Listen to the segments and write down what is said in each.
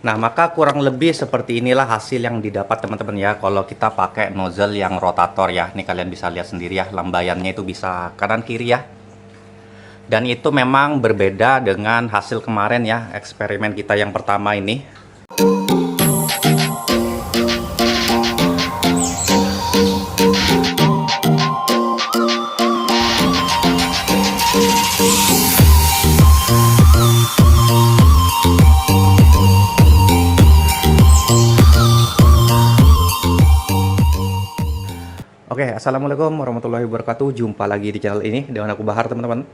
Nah, maka kurang lebih seperti inilah hasil yang didapat teman-teman ya. Kalau kita pakai nozzle yang rotator ya. Ini kalian bisa lihat sendiri ya, lambaiannya itu bisa kanan kiri ya. Dan itu memang berbeda dengan hasil kemarin ya, eksperimen kita yang pertama ini. Oke, assalamualaikum warahmatullahi wabarakatuh. Jumpa lagi di channel ini dengan aku Bahar, teman-teman.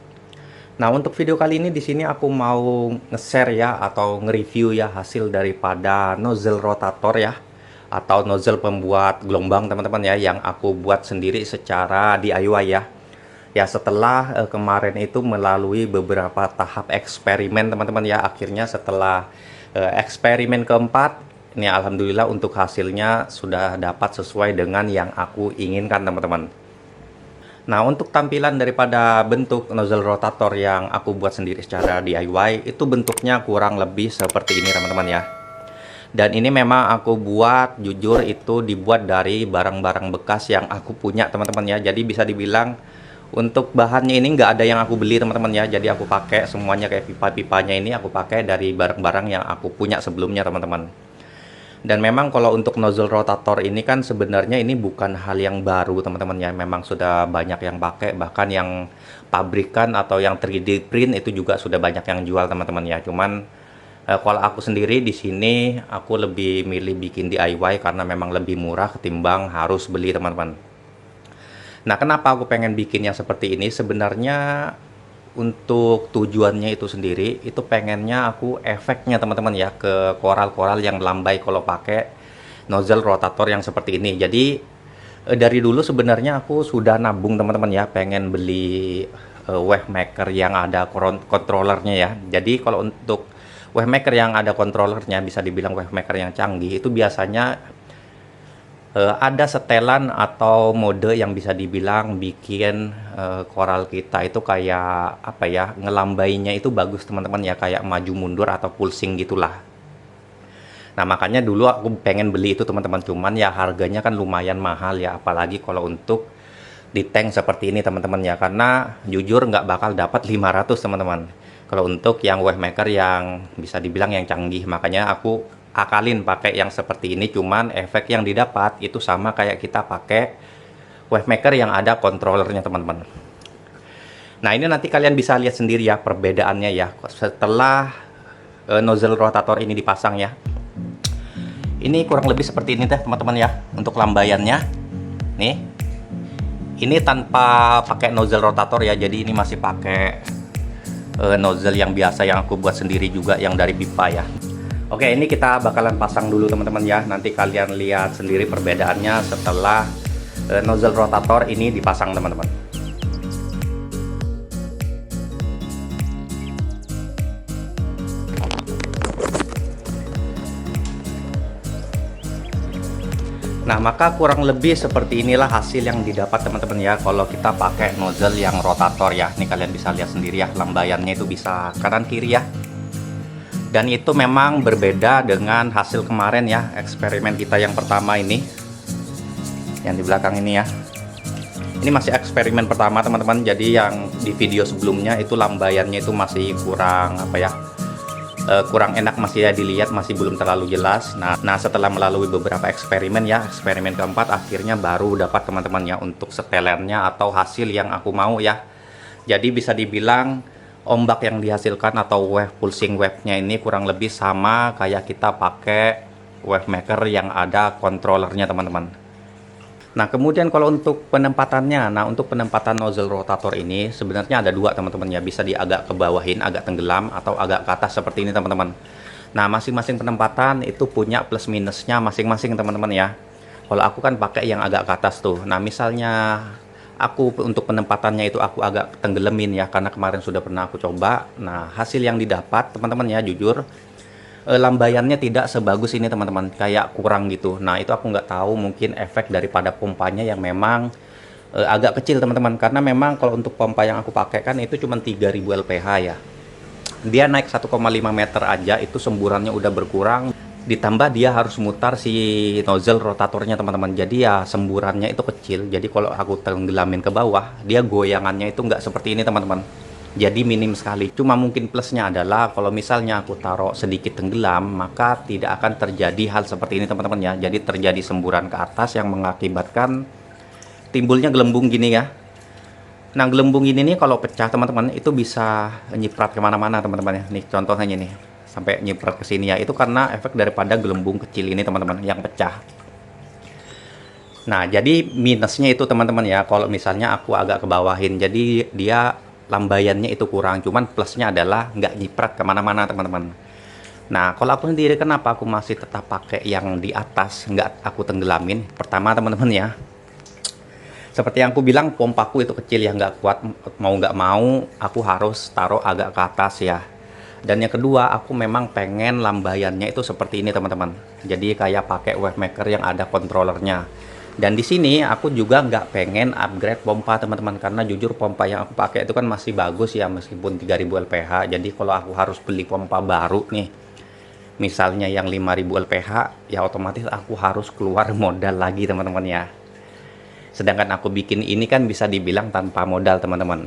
Nah, untuk video kali ini di sini aku mau nge-share ya atau nge-review ya hasil daripada nozzle rotator ya atau nozzle pembuat gelombang teman-teman ya yang aku buat sendiri secara DIY ya. Ya, setelah kemarin itu melalui beberapa tahap eksperimen teman-teman ya, akhirnya setelah eksperimen keempat ini alhamdulillah untuk hasilnya sudah dapat sesuai dengan yang aku inginkan teman-teman. Nah, untuk tampilan daripada bentuk nozzle rotator yang aku buat sendiri secara DIY itu bentuknya kurang lebih seperti ini teman-teman ya. Dan ini memang aku buat jujur itu dibuat dari barang-barang bekas yang aku punya teman-teman ya. Jadi bisa dibilang untuk bahannya ini nggak ada yang aku beli teman-teman ya. Jadi aku pakai semuanya kayak pipa-pipanya ini aku pakai dari barang-barang yang aku punya sebelumnya teman-teman. Dan memang kalau untuk nozzle rotator ini kan sebenarnya ini bukan hal yang baru teman-teman ya. Memang sudah banyak yang pakai, bahkan yang pabrikan atau yang 3D print itu juga sudah banyak yang jual teman-teman ya. Cuman kalau aku sendiri di sini aku lebih milih bikin DIY karena memang lebih murah ketimbang harus beli teman-teman. Nah, kenapa aku pengen bikin yang seperti ini? Sebenarnya untuk tujuannya itu sendiri itu pengennya aku efeknya teman-teman ya ke koral-koral yang melambai kalau pakai nozzle rotator yang seperti ini. Jadi dari dulu sebenarnya aku sudah nabung teman-teman ya, pengen beli wave maker yang ada controllernya ya. Jadi kalau untuk wave maker yang ada controllernya, bisa dibilang wave maker yang canggih, itu biasanya ada setelan atau mode yang bisa dibilang bikin koral kita itu kayak apa ya, ngelambainya itu bagus teman-teman ya, kayak maju mundur atau pulsing gitulah. Nah, makanya dulu aku pengen beli itu teman-teman, cuman ya harganya kan lumayan mahal ya, apalagi kalau untuk di tank seperti ini teman-teman ya, karena jujur nggak bakal dapat 500 teman-teman kalau untuk yang wave maker yang bisa dibilang yang canggih. Makanya aku akalin pakai yang seperti ini, cuman efek yang didapat itu sama kayak kita pakai wave maker yang ada controllernya teman-teman. Nah, ini nanti kalian bisa lihat sendiri ya perbedaannya ya setelah nozzle rotator ini dipasang ya. Ini kurang lebih seperti ini deh teman-teman ya untuk lambaiannya. Nih, ini tanpa pakai nozzle rotator ya, jadi ini masih pakai nozzle yang biasa yang aku buat sendiri juga yang dari pipa ya. Oke, ini kita bakalan pasang dulu teman-teman ya. Nanti kalian lihat sendiri perbedaannya setelah nozzle rotator ini dipasang teman-teman. Nah, maka kurang lebih seperti inilah hasil yang didapat teman-teman ya kalau kita pakai nozzle yang rotator ya. Ini kalian bisa lihat sendiri ya, lambaiannya itu bisa kanan kiri ya. Dan itu memang berbeda dengan hasil kemarin ya, eksperimen kita yang pertama ini, yang di belakang ini ya. Ini masih eksperimen pertama teman-teman, jadi yang di video sebelumnya itu lambaiannya itu masih kurang apa ya, kurang enak masih ya dilihat, masih belum terlalu jelas. Nah, setelah melalui beberapa eksperimen ya, eksperimen keempat akhirnya baru dapat teman-teman ya untuk setelannya atau hasil yang aku mau ya. Jadi bisa dibilang ombak yang dihasilkan atau wave pulsing wave-nya ini kurang lebih sama kayak kita pakai wave maker yang ada controllernya teman-teman. Nah, kemudian kalau untuk penempatannya, nah untuk penempatan nozzle rotator ini sebenarnya ada dua teman-teman ya, bisa di agak ke bawahin, agak tenggelam atau agak ke atas seperti ini teman-teman. Nah, masing-masing penempatan itu punya plus minusnya masing-masing teman-teman ya. Kalau aku kan pakai yang agak ke atas tuh. Nah, misalnya aku untuk penempatannya itu aku agak tenggelamin ya, karena kemarin sudah pernah aku coba. Nah, hasil yang didapat teman-teman ya jujur lambaiannya tidak sebagus ini teman-teman, kayak kurang gitu. Nah, itu aku nggak tahu, mungkin efek daripada pompanya yang memang agak kecil teman-teman, karena memang kalau untuk pompa yang aku pakai kan itu cuma 3000 lph ya. Dia naik 1,5 meter aja itu semburannya udah berkurang. Ditambah dia harus mutar si nozzle rotatornya teman-teman, jadi ya semburannya itu kecil. Jadi kalau aku tenggelamin ke bawah, dia goyangannya itu nggak seperti ini teman-teman, jadi minim sekali. Cuma mungkin plusnya adalah kalau misalnya aku taruh sedikit tenggelam, maka tidak akan terjadi hal seperti ini teman-teman ya. Jadi terjadi semburan ke atas yang mengakibatkan timbulnya gelembung gini ya. Nah, gelembung ini nih kalau pecah teman-teman itu bisa nyiprat kemana-mana teman-teman ya. Nih contohnya nih, sampai nyiprat ke sini ya. Itu karena efek daripada gelembung kecil ini teman-teman yang pecah. Nah, jadi minusnya itu teman-teman ya, kalau misalnya aku agak ke bawahin, jadi dia lambaiannya itu kurang. Cuman plusnya adalah nggak nyiprat kemana-mana teman-teman. Nah, kalau aku sendiri kenapa aku masih tetap pakai yang di atas, nggak aku tenggelamin. Pertama teman-teman ya, seperti yang aku bilang, pompaku itu kecil ya, nggak kuat. Mau nggak mau aku harus taruh agak ke atas ya. Dan yang kedua, aku memang pengen lambaiannya itu seperti ini teman-teman, jadi kayak pakai wave maker yang ada kontrolernya. Dan di sini aku juga nggak pengen upgrade pompa teman-teman, karena jujur pompa yang aku pakai itu kan masih bagus ya, meskipun 3000 LPH. Jadi kalau aku harus beli pompa baru nih, misalnya yang 5000 LPH, ya otomatis aku harus keluar modal lagi teman-teman ya. Sedangkan aku bikin ini kan bisa dibilang tanpa modal teman-teman.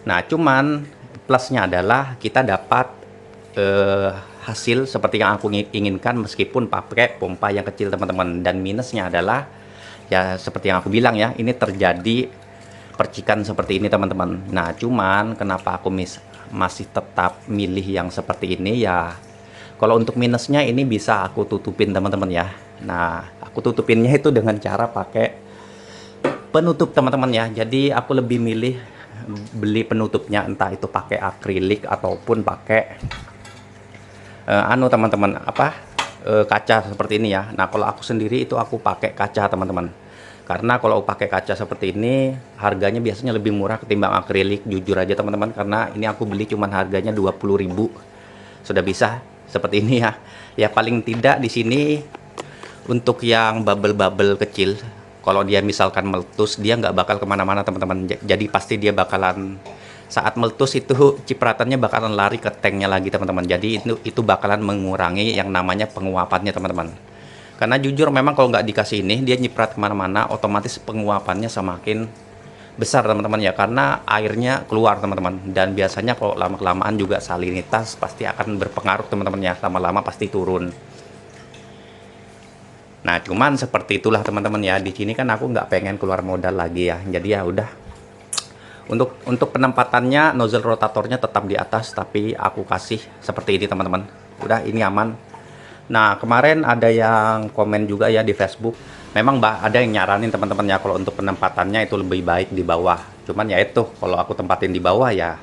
Nah, cuman plusnya adalah kita dapat hasil seperti yang aku inginkan meskipun pakai pompa yang kecil teman-teman. Dan minusnya adalah ya seperti yang aku bilang ya, ini terjadi percikan seperti ini teman-teman. Nah, cuman kenapa aku masih tetap milih yang seperti ini ya, kalau untuk minusnya ini bisa aku tutupin teman-teman ya. Nah, aku tutupinnya itu dengan cara pakai penutup teman-teman ya. Jadi aku lebih milih beli penutupnya, entah itu pakai akrilik ataupun pakai teman-teman kaca seperti ini ya. Nah, kalau aku sendiri itu aku pakai kaca teman-teman, karena kalau pakai kaca seperti ini harganya biasanya lebih murah ketimbang akrilik, jujur aja teman-teman. Karena ini aku beli cuman harganya 20.000 sudah bisa seperti ini ya. Ya paling tidak di sini untuk yang bubble-bubble kecil, kalau dia misalkan meletus, dia nggak bakal kemana-mana teman-teman. Jadi pasti dia bakalan, saat meletus itu cipratannya bakalan lari ke tanknya lagi teman-teman. Jadi itu bakalan mengurangi yang namanya penguapannya teman-teman. Karena jujur memang kalau nggak dikasih ini, dia nyiprat kemana-mana, otomatis penguapannya semakin besar teman-teman ya, karena airnya keluar teman-teman. Dan biasanya kalau lama-kelamaan juga salinitas pasti akan berpengaruh teman-teman ya, lama-lama pasti turun. Nah, cuman seperti itulah teman-teman ya. Di sini kan aku nggak pengen keluar modal lagi ya. Jadi ya udah. Untuk penempatannya nozzle rotatornya tetap di atas, tapi aku kasih seperti ini teman-teman. Udah, ini aman. Nah, kemarin ada yang komen juga ya di Facebook. Memang ada yang nyaranin teman-teman ya, kalau untuk penempatannya itu lebih baik di bawah. Cuman ya itu, kalau aku tempatin di bawah ya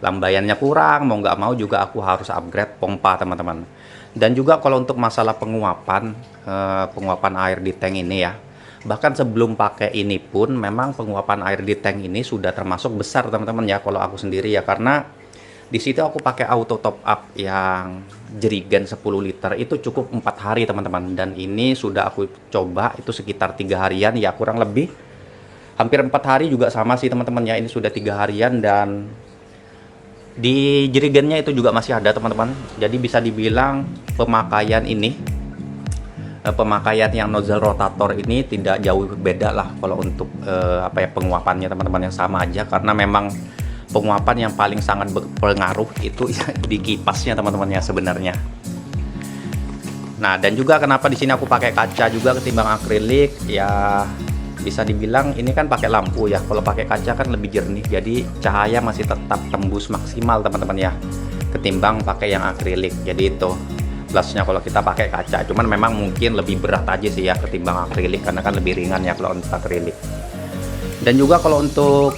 lambaiannya kurang, mau nggak mau juga aku harus upgrade pompa teman-teman. Dan juga kalau untuk masalah penguapan air di tank ini ya, bahkan sebelum pakai ini pun memang penguapan air di tank ini sudah termasuk besar teman-teman ya, kalau aku sendiri ya. Karena di situ aku pakai auto top up yang jerigen 10 liter itu cukup 4 hari teman-teman. Dan ini sudah aku coba itu sekitar 3 harian ya, kurang lebih hampir 4 hari juga sama sih teman-teman ya. Ini sudah 3 harian dan di jerigennya itu juga masih ada teman-teman. Jadi bisa dibilang pemakaian yang nozzle rotator ini tidak jauh beda lah kalau untuk penguapannya teman-teman, yang sama aja. Karena memang penguapan yang paling sangat berpengaruh itu ya di kipasnya teman-teman ya sebenarnya. Nah, dan juga kenapa di sini aku pakai kaca juga ketimbang akrilik ya, bisa dibilang ini kan pakai lampu ya. Kalau pakai kaca kan lebih jernih, jadi cahaya masih tetap tembus maksimal teman-teman ya, ketimbang pakai yang akrilik. Jadi itu plusnya kalau kita pakai kaca. Cuman memang mungkin lebih berat aja sih ya ketimbang akrilik, karena kan lebih ringan ya kalau untuk akrilik. Dan juga kalau untuk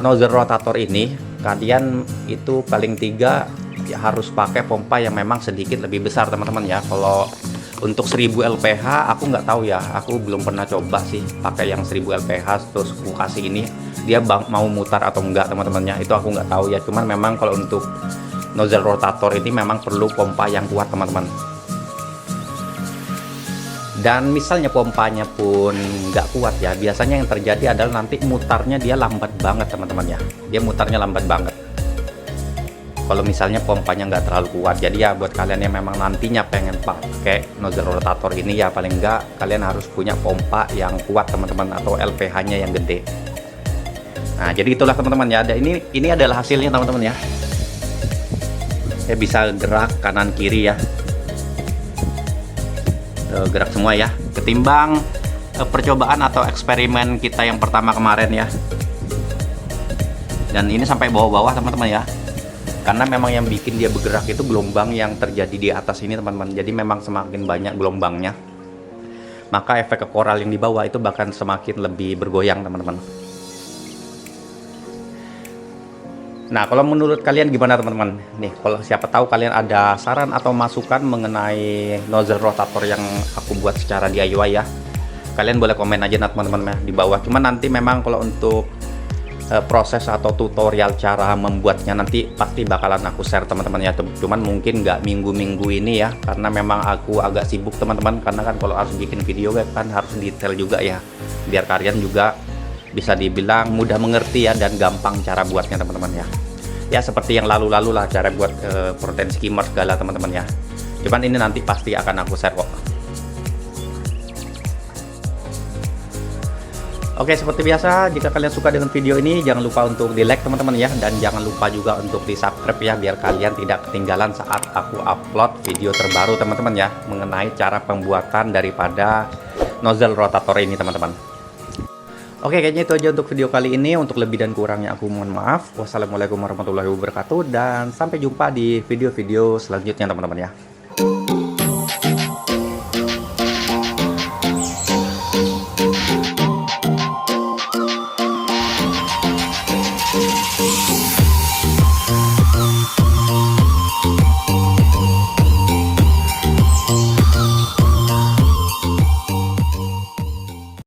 nozzle rotator ini, kalian itu paling tiga ya harus pakai pompa yang memang sedikit lebih besar teman-teman ya. Kalau untuk 1000 LPH aku nggak tahu ya, aku belum pernah coba sih pakai yang 1000 LPH terus aku kasih ini, dia mau mutar atau enggak teman-temannya, itu aku nggak tahu ya. Cuman memang kalau untuk nozzle rotator ini memang perlu pompa yang kuat teman-teman. Dan misalnya pompanya pun nggak kuat ya, biasanya yang terjadi adalah nanti mutarnya dia lambat banget teman-teman ya. Dia mutarnya lambat banget kalau misalnya pompanya nggak terlalu kuat. Jadi ya buat kalian yang memang nantinya pengen pakai nozzle rotator ini ya, paling nggak kalian harus punya pompa yang kuat teman-teman, atau LPH-nya yang gede. Nah jadi itulah teman-teman ya. Ini adalah hasilnya teman-teman ya. Saya bisa gerak kanan kiri ya, gerak semua ya, ketimbang percobaan atau eksperimen kita yang pertama kemarin ya. Dan ini sampai bawah-bawah teman-teman ya, karena memang yang bikin dia bergerak itu gelombang yang terjadi di atas ini teman-teman. Jadi memang semakin banyak gelombangnya, maka efek ke koral yang di bawah itu bahkan semakin lebih bergoyang teman-teman. Nah kalau menurut kalian gimana teman-teman nih, kalau siapa tahu kalian ada saran atau masukan mengenai nozzle rotator yang aku buat secara DIY ya, kalian boleh komen aja teman-teman di bawah. Cuman nanti memang kalau untuk proses atau tutorial cara membuatnya nanti pasti bakalan aku share teman-teman ya. Cuman mungkin nggak minggu-minggu ini ya, karena memang aku agak sibuk teman-teman. Karena kan kalau harus bikin video kan harus detail juga ya, biar kalian juga bisa dibilang mudah mengerti ya, dan gampang cara buatnya teman-teman ya. Ya seperti yang lalu-lalu lah cara buat protein skimmer segala teman-teman ya. Cuman ini nanti pasti akan aku share kok. Oke, seperti biasa, jika kalian suka dengan video ini, jangan lupa untuk di like teman-teman ya, dan jangan lupa juga untuk di subscribe ya, biar kalian tidak ketinggalan saat aku upload video terbaru teman-teman ya, mengenai cara pembuatan daripada nozzle rotator ini teman-teman. Oke, kayaknya itu aja untuk video kali ini. Untuk lebih dan kurangnya aku mohon maaf. Wassalamualaikum warahmatullahi wabarakatuh, dan sampai jumpa di video-video selanjutnya teman-teman ya.